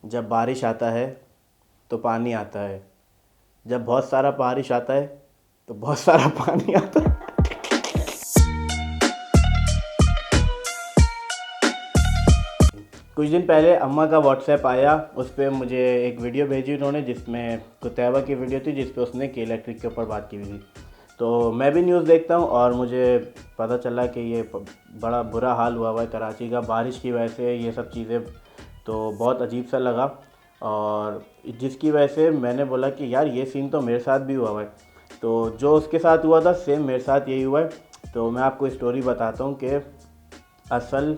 जब बारिश आता है तो पानी आता है। जब बहुत सारा बारिश आता है तो बहुत सारा पानी आता है। कुछ दिन पहले अम्मा का व्हाट्सएप आया, उस पर मुझे एक वीडियो भेजी उन्होंने, जिसमें कुतैबा की वीडियो थी, जिस पे उसने केल इलेक्ट्रिक के ऊपर बात की हुई थी। तो मैं भी न्यूज़ देखता हूँ और मुझे पता चला कि ये बड़ा बुरा हाल हुआ है कराची का बारिश की वजह से, ये सब चीज़ें। तो बहुत अजीब सा लगा और जिसकी वजह से मैंने बोला कि यार ये सीन तो मेरे साथ भी हुआ है। तो जो उसके साथ हुआ था सेम मेरे साथ यही हुआ है। तो मैं आपको स्टोरी बताता हूँ कि असल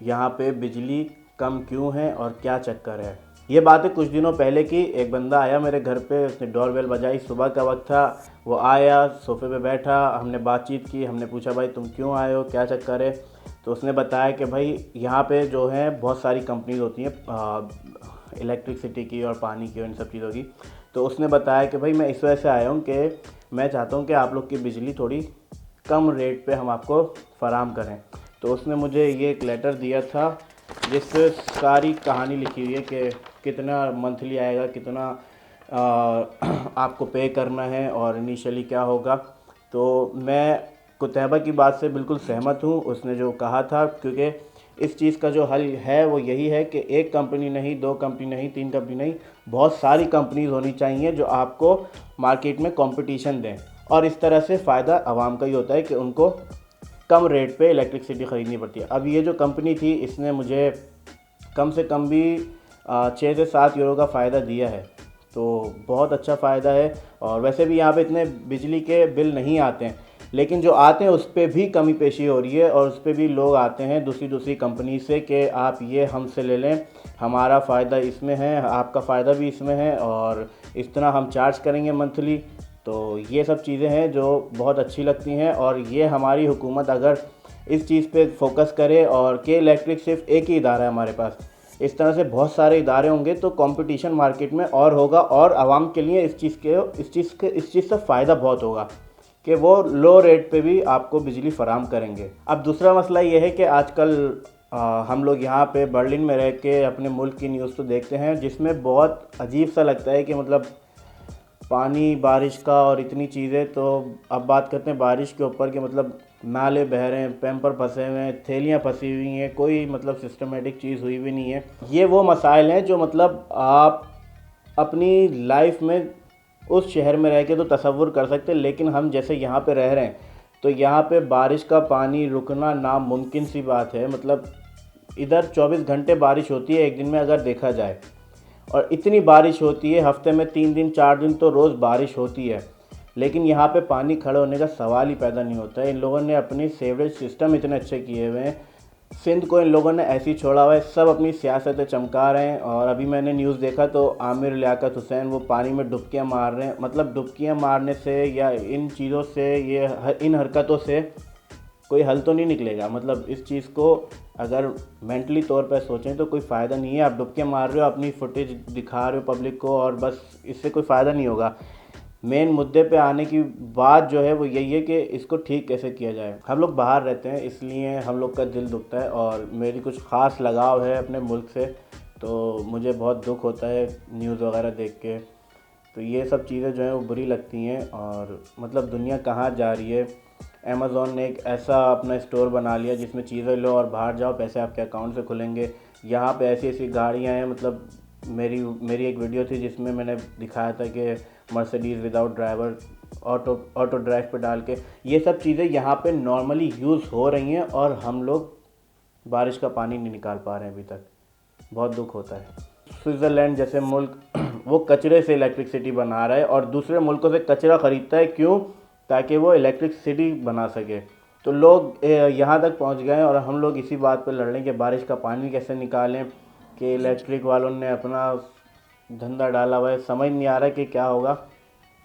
यहाँ पे बिजली कम क्यों है और क्या चक्कर है। ये बात है कुछ दिनों पहले की। एक बंदा आया मेरे घर पे, उसने डोरबेल बजाई, सुबह का वक्त था। वो आया, सोफे पे बैठा, हमने बातचीत की। हमने पूछा भाई तुम क्यों आए हो, क्या चक्कर है। तो उसने बताया कि भाई यहाँ पे जो है बहुत सारी कंपनीज होती हैं इलेक्ट्रिसिटी की और पानी की और इन सब चीज़ों की। तो उसने बताया कि भाई मैं इस वजह से आया हूँ कि मैं चाहता हूँ कि आप लोग की बिजली थोड़ी कम रेट पे हम आपको फ़राहम करें। तो उसने मुझे ये एक लेटर दिया था जिस पे सारी कहानी लिखी हुई है कि कितना मंथली आएगा, कितना आपको पे करना है और इनिशियली क्या होगा। तो मैं कुतैबा की बात से बिल्कुल सहमत हूँ, उसने जो कहा था, क्योंकि इस चीज़ का जो हल है वो यही है कि एक कंपनी नहीं, दो कंपनी नहीं, तीन कंपनी नहीं, बहुत सारी कंपनीज होनी चाहिए जो आपको मार्केट में कंपटीशन दें। और इस तरह से फ़ायदा आवाम का ही होता है कि उनको कम रेट पे इलेक्ट्रिसिटी ख़रीदनी पड़ती है। अब ये जो कंपनी थी इसने मुझे कम से कम भी 6 से 7 यूरो का फ़ायदा दिया है। तो बहुत अच्छा फ़ायदा है। और वैसे भी यहाँ पे इतने बिजली के बिल नहीं आते हैं, लेकिन जो आते हैं उस पर भी कमी पेशी हो रही है और उस पर भी लोग आते हैं दूसरी दूसरी कंपनी से कि आप ये हमसे ले लें, हमारा फ़ायदा इसमें है, आपका फ़ायदा भी इसमें है और इतना हम चार्ज करेंगे मंथली। तो ये सब चीज़ें हैं जो बहुत अच्छी लगती हैं। और ये हमारी हुकूमत अगर इस चीज़ पे फोकस करे, और के इलेक्ट्रिक सिर्फ एक ही इदारा है हमारे पास, इस तरह से बहुत सारे इदारे होंगे तो कंपटीशन मार्केट में और होगा और आवाम के लिए इस चीज़ से फ़ायदा बहुत होगा कि वो लो रेट पे भी आपको बिजली फ़राहम करेंगे। अब दूसरा मसला ये है कि आजकल हम लोग यहाँ पे बर्लिन में रह के अपने मुल्क की न्यूज़ तो देखते हैं, जिसमें बहुत अजीब सा लगता है कि मतलब पानी बारिश का और इतनी चीज़ें। तो अब बात करते हैं बारिश के ऊपर कि मतलब नाले बह रहे हैं, पैम्पर फंसे हुए हैं, थैलियाँ फंसी हुई हैं, कोई मतलब सिस्टमेटिक चीज़ हुई भी नहीं है। ये वो मसाइल हैं जो मतलब आप अपनी लाइफ में उस शहर में रह के तो तसव्वुर कर सकते हैं, लेकिन हम जैसे यहाँ पे रह रहे हैं तो यहाँ पे बारिश का पानी रुकना नामुमकिन सी बात है। मतलब इधर 24 घंटे बारिश होती है एक दिन में अगर देखा जाए, और इतनी बारिश होती है, हफ्ते में 3 दिन 4 दिन तो रोज़ बारिश होती है, लेकिन यहाँ पे पानी खड़े होने का सवाल ही पैदा नहीं होता है। इन लोगों ने अपने सीवरेज सिस्टम इतने अच्छे किए हुए हैं, सिंध को इन लोगों ने ऐसे ही छोड़ा हुआ है, सब अपनी सियासतें चमका रहे हैं। और अभी मैंने न्यूज़ देखा तो आमिर लियाकत हुसैन वो पानी में डुबकियाँ मार रहे हैं। मतलब डुबकियाँ मारने से या इन चीज़ों से, इन हरकतों से कोई हल तो नहीं निकलेगा। मतलब इस चीज़ को अगर मेंटली तौर पर सोचें तो कोई फ़ायदा नहीं है। आप डुबकियाँ मार रहे हो, अपनी फुटेज दिखा रहे हो पब्लिक को, और बस इससे कोई फ़ायदा नहीं होगा। मेन मुद्दे पे आने की बात जो है वो यही है कि इसको ठीक कैसे किया जाए। हम लोग बाहर रहते हैं इसलिए हम लोग का दिल दुखता है, और मेरी कुछ ख़ास लगाव है अपने मुल्क से, तो मुझे बहुत दुख होता है न्यूज़ वगैरह देख के। तो ये सब चीज़ें जो हैं वो बुरी लगती हैं। और मतलब दुनिया कहाँ जा रही है। अमेज़ॉन ने एक ऐसा अपना स्टोर बना लिया जिसमें चीज़ें लो और बाहर जाओ, पैसे आपके अकाउंट से खुलेंगे। यहाँ पे ऐसी ऐसी गाड़ियाँ हैं, मतलब मेरी एक वीडियो थी जिसमें मैंने दिखाया था कि Mercedes without driver, auto drive पे डाल के, ये सब चीज़ें यहाँ पे नॉर्मली यूज़ हो रही हैं और हम लोग बारिश का पानी नहीं निकाल पा रहे हैं अभी तक। बहुत दुख होता है। स्विट्ज़रलैंड जैसे मुल्क वो कचरे से इलेक्ट्रिसिटी बना रहा है और दूसरे मुल्कों से कचरा ख़रीदता है, क्यों? ताकि वो इलेक्ट्रिसिटी बना सके। तो लोग यहाँ तक पहुँच गए हैं और हम लोग इसी बात पर लड़ रहे हैं कि बारिश का पानी कैसे निकालें, कि इलेक्ट्रिक वालों ने अपना धंधा डाला हुआ है। समझ नहीं आ रहा है कि क्या होगा।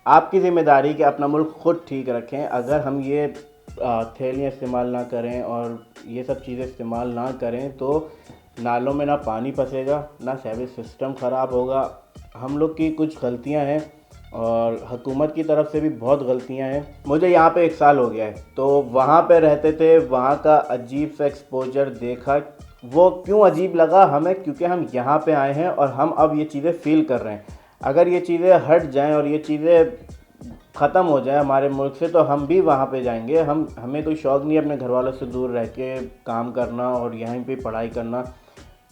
आपकी ज़िम्मेदारी कि अपना मुल्क ख़ुद ठीक रखें। अगर हम ये थैलियाँ इस्तेमाल ना करें और ये सब चीज़ें इस्तेमाल ना करें तो नालों में ना पानी फंसेगा, ना सीवरेज सिस्टम ख़राब होगा। हम लोग की कुछ गलतियां हैं और हुकूमत की तरफ से भी बहुत गलतियां हैं। मुझे यहाँ पे 1 साल हो गया है, तो वहाँ पे रहते थे, वहाँ का अजीब सा एक्सपोजर देखा वो क्यों अजीब लगा हमें, क्योंकि हम यहाँ पे आए हैं और हम अब ये चीज़ें फील कर रहे हैं। अगर ये चीज़ें हट जाएं और ये चीज़ें ख़त्म हो जाए हमारे मुल्क से, तो हम भी वहाँ पे जाएंगे। हमें कोई शौक़ नहीं है अपने घर वालों से दूर रह के काम करना और यहीं पे पढ़ाई करना।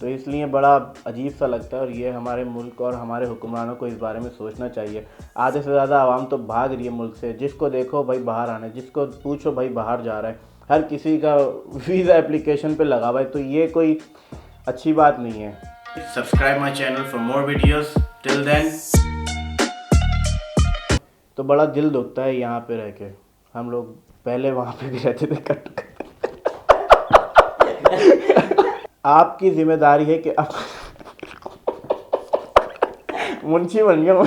तो इसलिए बड़ा अजीब सा लगता है और ये हमारे मुल्क और हमारे हुक्मरानों को इस बारे में सोचना चाहिए। आधे से ज़्यादा आवाम तो भाग रही है मुल्क से, जिसको देखो भाई बाहर आना है, जिसको पूछो भाई बाहर जा रहा है, हर किसी का वीज़ा एप्लीकेशन पे लगा हुआ है। तो ये कोई अच्छी बात नहीं है। Subscribe my channel for more videos. Till then, तो बड़ा दिल दुखता है यहाँ पे रह के। हम लोग पहले वहाँ पे भी रहते थे कट आपकी जिम्मेदारी है कि आप मुंशी बन गया।